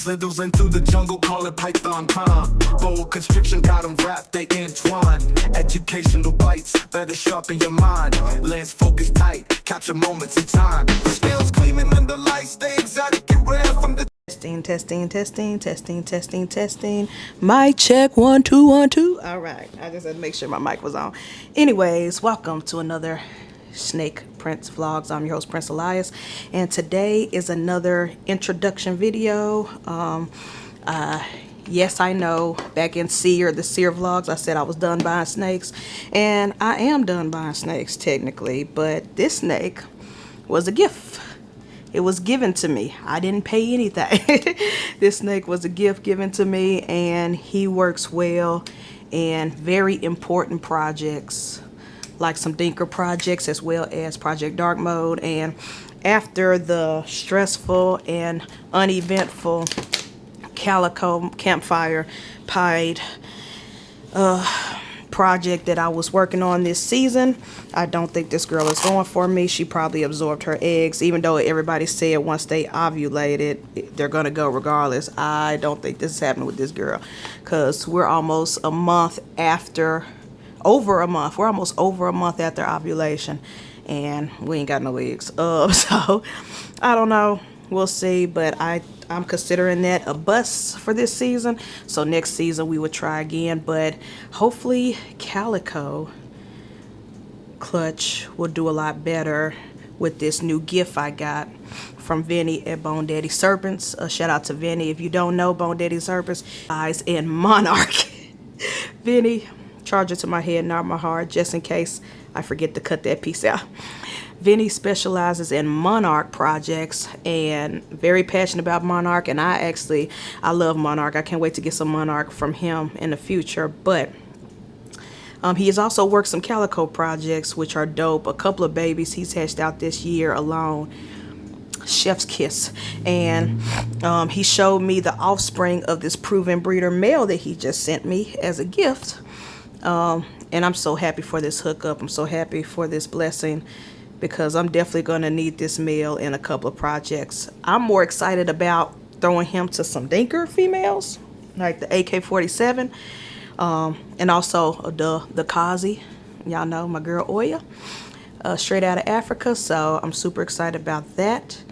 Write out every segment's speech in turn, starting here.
slithers into the jungle, call it python time. Bold constriction got them wrapped, they entwine. Educational bites, better sharpen your mind. Lens focus tight, capture moments in time. Scales gleaming under lights, stay exotic and rare from the Testing, testing, testing, testing, testing, testing. Mic check, 1 2 1 2. All right, I just had to make sure my mic was on. Anyways, welcome to another Snake Prince Vlogs. I'm your host, Prince Elias, and today is another introduction video. Yes, I know, back in the Seer Vlogs, I said I was done buying snakes, and I am done buying snakes technically, but this snake was a gift. It was given to me. I didn't pay anything. This snake was a gift given to me, and he works well in very important projects, like some dinker projects as well as Project Dark Mode. And after the stressful and uneventful Calico Campfire Pied project that I was working on this season, I don't think this girl is going for me. She probably absorbed her eggs, even though everybody said once they ovulated they're gonna go regardless. I don't think this is happening with this girl, because we're almost a month after, we're almost over a month after ovulation, and we ain't got no eggs. So I don't know, we'll see, but I'm considering that a bust for this season. So next season we would try again, but hopefully Calico Clutch will do a lot better with this new gift I got from Vinny at Bone Daddy Serpents. Shout out to Vinny. If you don't know, Bone Daddy Serpents eyes in Monarch. Vinny, charge it to my head, not my heart, just in case I forget to cut that piece out. Vinny specializes in Monarch projects and very passionate about Monarch, and I love Monarch. I can't wait to get some Monarch from him in the future. But he has also worked some Calico projects, which are dope. A couple of babies he's hatched out this year alone. Chef's kiss. And he showed me the offspring of this proven breeder male that he just sent me as a gift. And I'm so happy for this hookup. I'm so happy for this blessing, because I'm definitely going to need this male in a couple of projects. I'm more excited about throwing him to some dinker females, like the AK-47, and also the Kazi. Y'all know my girl Oya, straight out of Africa. So I'm super excited about that.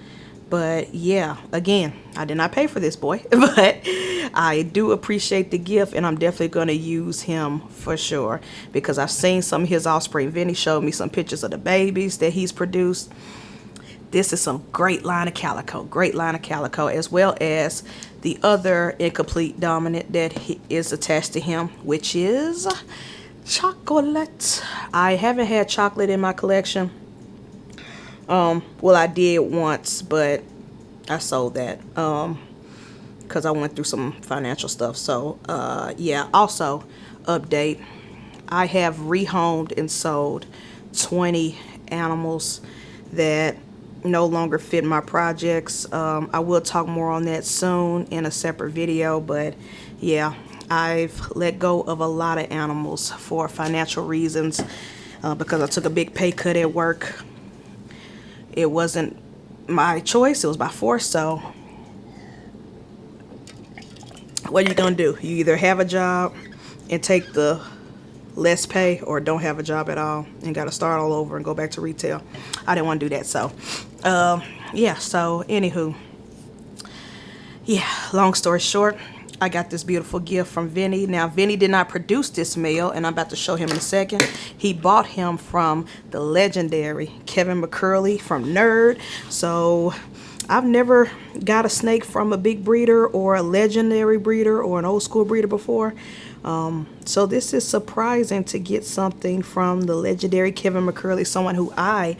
But yeah, again, I did not pay for this boy, but I do appreciate the gift, and I'm definitely going to use him for sure, because I've seen some of his offspring. Vinny showed me some pictures of the babies that he's produced. This is some great line of calico, as well as the other incomplete dominant that is attached to him, which is chocolate. I haven't had chocolate in my collection. Well, I did once, but I sold that because I went through some financial stuff. So yeah, also update, I have rehomed and sold 20 animals that no longer fit my projects. I will talk more on that soon in a separate video, but yeah, I've let go of a lot of animals for financial reasons, because I took a big pay cut at work. It wasn't my choice, it was by force. So what are you gonna do? You either have a job and take the less pay, or don't have a job at all and gotta start all over and go back to retail. I didn't want to do that. So yeah, so anywho, yeah, long story short, I got this beautiful gift from Vinny. Now, Vinny did not produce this male, and I'm about to show him in a second. He bought him from the legendary Kevin McCurley from Nerd. So I've never got a snake from a big breeder or a legendary breeder or an old school breeder before. So this is surprising to get something from the legendary Kevin McCurley, someone who I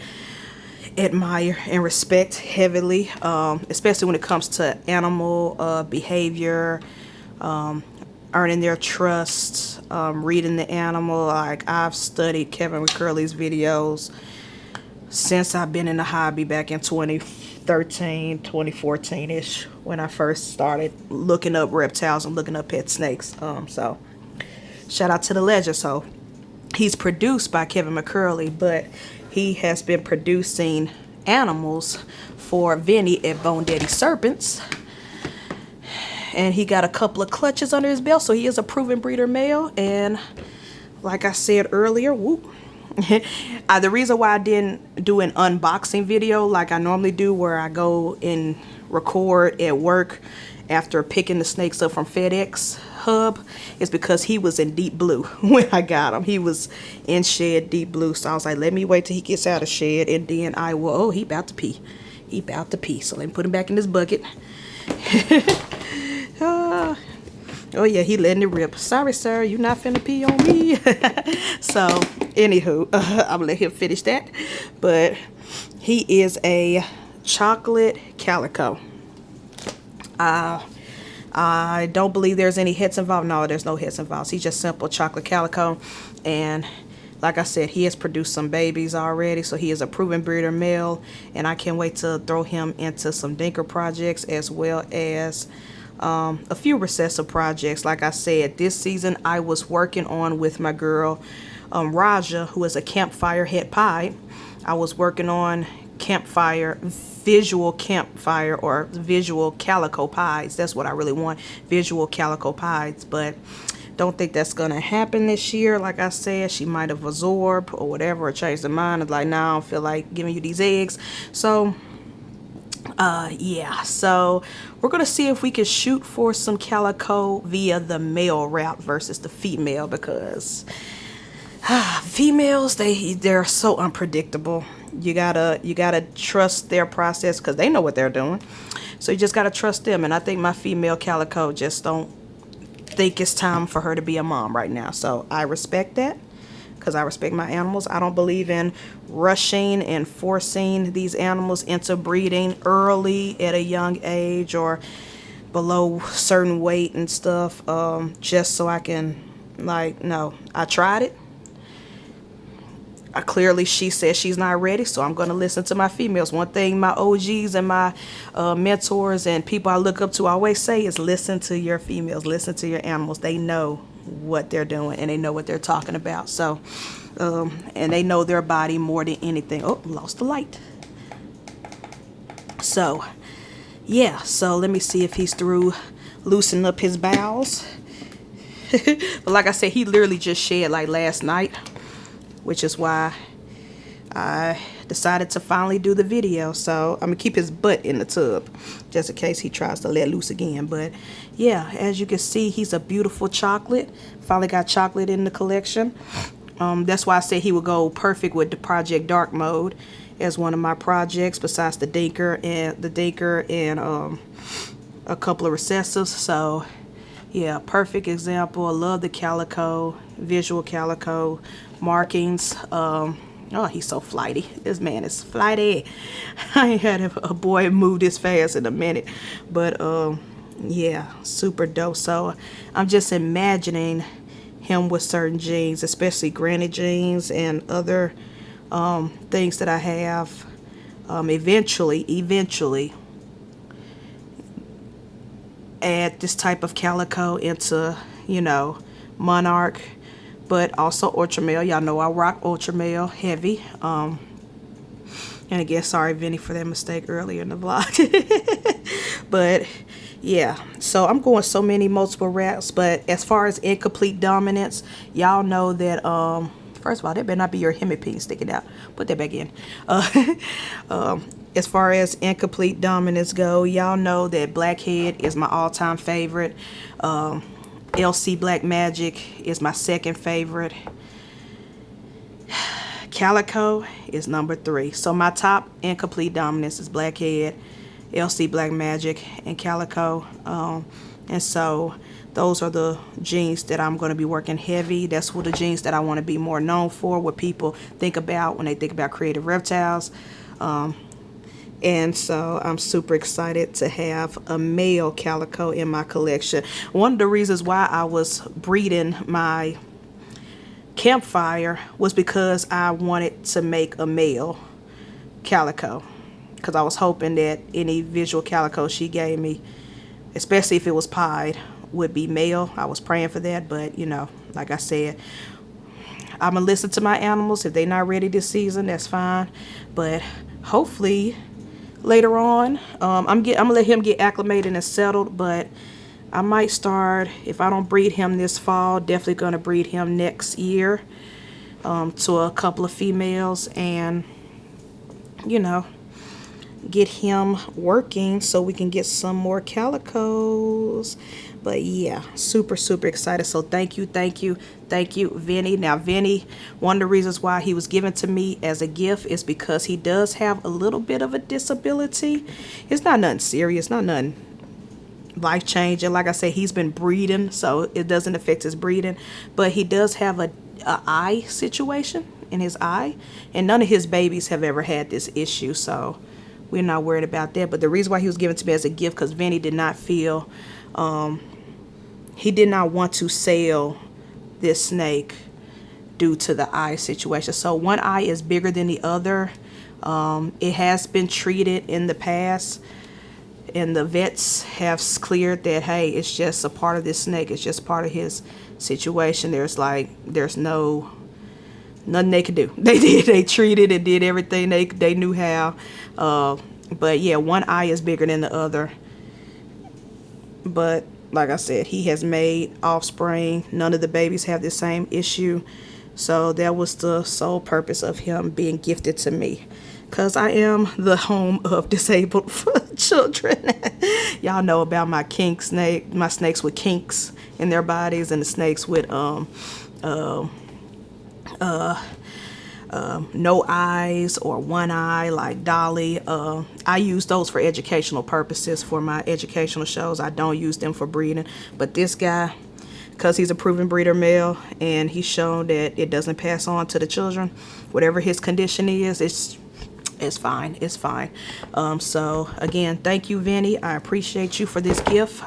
admire and respect heavily, especially when it comes to animal behavior, earning their trust, reading the animal. Like, I've studied Kevin McCurley's videos since I've been in the hobby back in 2013, 2014-ish, when I first started looking up reptiles and looking up pet snakes. So shout out to the legend. So he's produced by Kevin McCurley, but he has been producing animals for Vinny at Bone Daddy Serpents. and he got a couple of clutches under his belt, so he is a proven breeder male. And like I said earlier, whoop. The reason why I didn't do an unboxing video like I normally do, where I go and record at work after picking the snakes up from FedEx hub, is because he was in deep blue when I got him. He was in shed deep blue, so I was like, let me wait till he gets out of shed, and then I will. Oh, he about to pee. He about to pee. So let me put him back in this bucket. Oh yeah, he letting it rip. Sorry, sir, you not finna pee on me. So, anywho, I'm gonna let him finish that. But he is a chocolate calico. I don't believe there's any heads involved. No, there's no heads involved. He's just simple chocolate calico. And like I said, he has produced some babies already. So he is a proven breeder male. And I can't wait to throw him into some dinker projects, as well as a few recessive projects. Like I said, this season I was working on with my girl Raja, who is a campfire het pied. I was working on visual campfire or visual calico pies. That's what I really want, visual calico pies. But don't think that's gonna happen this year. Like I said, she might have absorbed or whatever, or changed her mind. It's like, nah, I don't feel like giving you these eggs. So yeah, so we're gonna see if we can shoot for some calico via the male route versus the female, because females, they're so unpredictable. You gotta trust their process, because they know what they're doing. So you just gotta trust them. And I think my female calico just don't think it's time for her to be a mom right now. So I respect that, because I respect my animals. I don't believe in rushing and forcing these animals into breeding early at a young age or below certain weight and stuff, just so I can, like, no. I tried it. Clearly she says she's not ready, so I'm going to listen to my females. One thing my OGs and my mentors and people I look up to always say is listen to your females, listen to your animals. They know what they're doing, and they know what they're talking about. So and they know their body more than anything. Oh, lost the light. So yeah, so let me see if he's through loosening up his bowels. But like I said, he literally just shed like last night, which is why I decided to finally do the video. So I'm gonna keep his butt in the tub just in case he tries to let loose again. But yeah, as you can see, he's a beautiful chocolate. Finally got chocolate in the collection. That's why I say he would go perfect with the Project Dark mode as one of my projects, besides the dinker and a couple of recessives. So yeah, perfect example. I love the calico, visual calico markings. Oh, he's so flighty. This man is flighty. I ain't had a boy move this fast in a minute. But yeah, super dope. So I'm just imagining him with certain genes, especially granny genes and other things that I have. Eventually add this type of calico into, you know, monarch, but also ultra male. Y'all know I rock ultra male heavy. And again, sorry Vinny for that mistake earlier in the vlog. But yeah, so I'm going so many multiple routes. But as far as incomplete dominance, y'all know that first of all, that better not be your hemipene sticking out. Put that back in. As far as incomplete dominance go, y'all know that Blackhead is my all-time favorite. LC Black Magic is my second favorite. Calico is number 3. So my top incomplete dominance is Blackhead, LC Black Magic, and Calico. And so those are the genes that I'm going to be working heavy. That's what the genes that I want to be more known for, what people think about when they think about creative reptiles. And so I'm super excited to have a male calico in my collection. One of the reasons why I was breeding my campfire was because I wanted to make a male calico, because I was hoping that any visual calico she gave me, especially if it was pied, would be male. I was praying for that, but you know, like I said, I'm gonna listen to my animals. If they're not ready this season, that's fine. But hopefully later on, I'm gonna let him get acclimated and settled. But I might start, if I don't breed him this fall, definitely gonna breed him next year to a couple of females, and you know, get him working so we can get some more calicos. But yeah, super excited. So thank you Vinny. Now Vinny, one of the reasons why he was given to me as a gift is because he does have a little bit of a disability. It's not nothing serious, not nothing life-changing. Like I said, he's been breeding, so it doesn't affect his breeding, but he does have a eye situation in his eye, and none of his babies have ever had this issue, so we're not worried about that. But the reason why he was given to me as a gift, because Vinny did not feel he did not want to sell this snake due to the eye situation. So one eye is bigger than the other. It has been treated in the past, and the vets have cleared that, hey, it's just a part of this snake, it's just part of his situation. There's nothing they could do. They treated and did everything they knew how. But yeah, one eye is bigger than the other. But like I said, he has made offspring. None of the babies have the same issue. So that was the sole purpose of him being gifted to me, because I am the home of disabled children. Y'all know about my kink snake, my snakes with kinks in their bodies, and the snakes with no eyes or one eye, like Dolly. I use those for educational purposes, for my educational shows. I don't use them for breeding. But this guy, because he's a proven breeder male and he's shown that it doesn't pass on to the children, whatever his condition is, it's fine. It's fine. So again, thank you, Vinny. I appreciate you for this gift.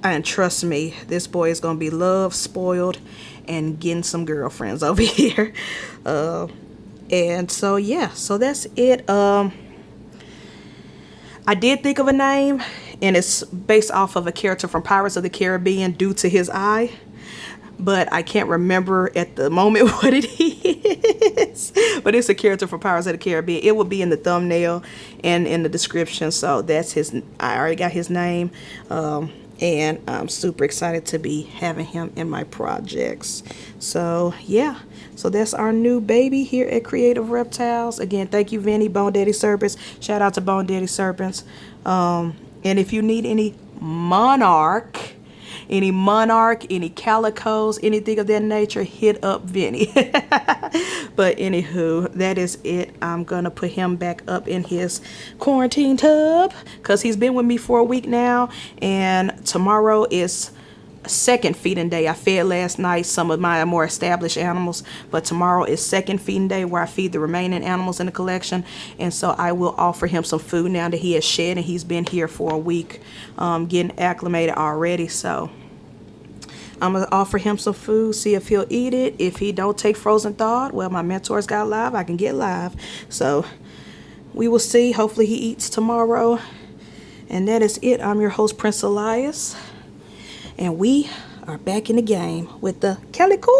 And trust me, this boy is gonna be loved, spoiled, and getting some girlfriends over here. And so yeah, so that's it. I did think of a name, and it's based off of a character from Pirates of the Caribbean due to his eye, but I can't remember at the moment what it is. But it's a character from Pirates of the Caribbean. It will be in the thumbnail and in the description. So that's his. I already got his name. And I'm super excited to be having him in my projects. So yeah, so that's our new baby here at Creative Reptiles. Again, thank you, Vinny, Bone Daddy Serpents. Shout out to Bone Daddy Serpents. And if you need any monarch, any calicos, anything of that nature, hit up Vinny. But anywho, that is it. I'm gonna put him back up in his quarantine tub because he's been with me for a week now, and tomorrow is second feeding day. I fed last night some of my more established animals, but tomorrow is second feeding day where I feed the remaining animals in the collection. And so I will offer him some food now that he has shed and he's been here for a week, getting acclimated already. So I'm gonna offer him some food, see if he'll eat it. If he don't take frozen thawed, well, my mentors got live, I can get live. So we will see. Hopefully he eats tomorrow. And that is it. I'm your host, Prince Elias. And we are back in the game with the calico.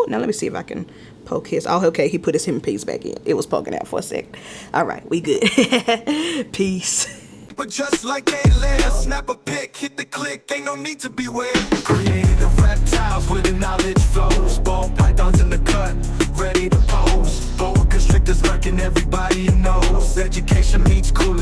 Now let me see if I can poke his. Oh, okay, he put his hidden piece back in. It was poking out for a second. All right, we good. Peace. But just like aliens, snap a pic, hit the click, ain't no need to be weird. Creative reptiles where the knowledge flows. Ball pythons in the cut, ready to pose. Boa constrictors lurking, everybody knows. Education meets cooling.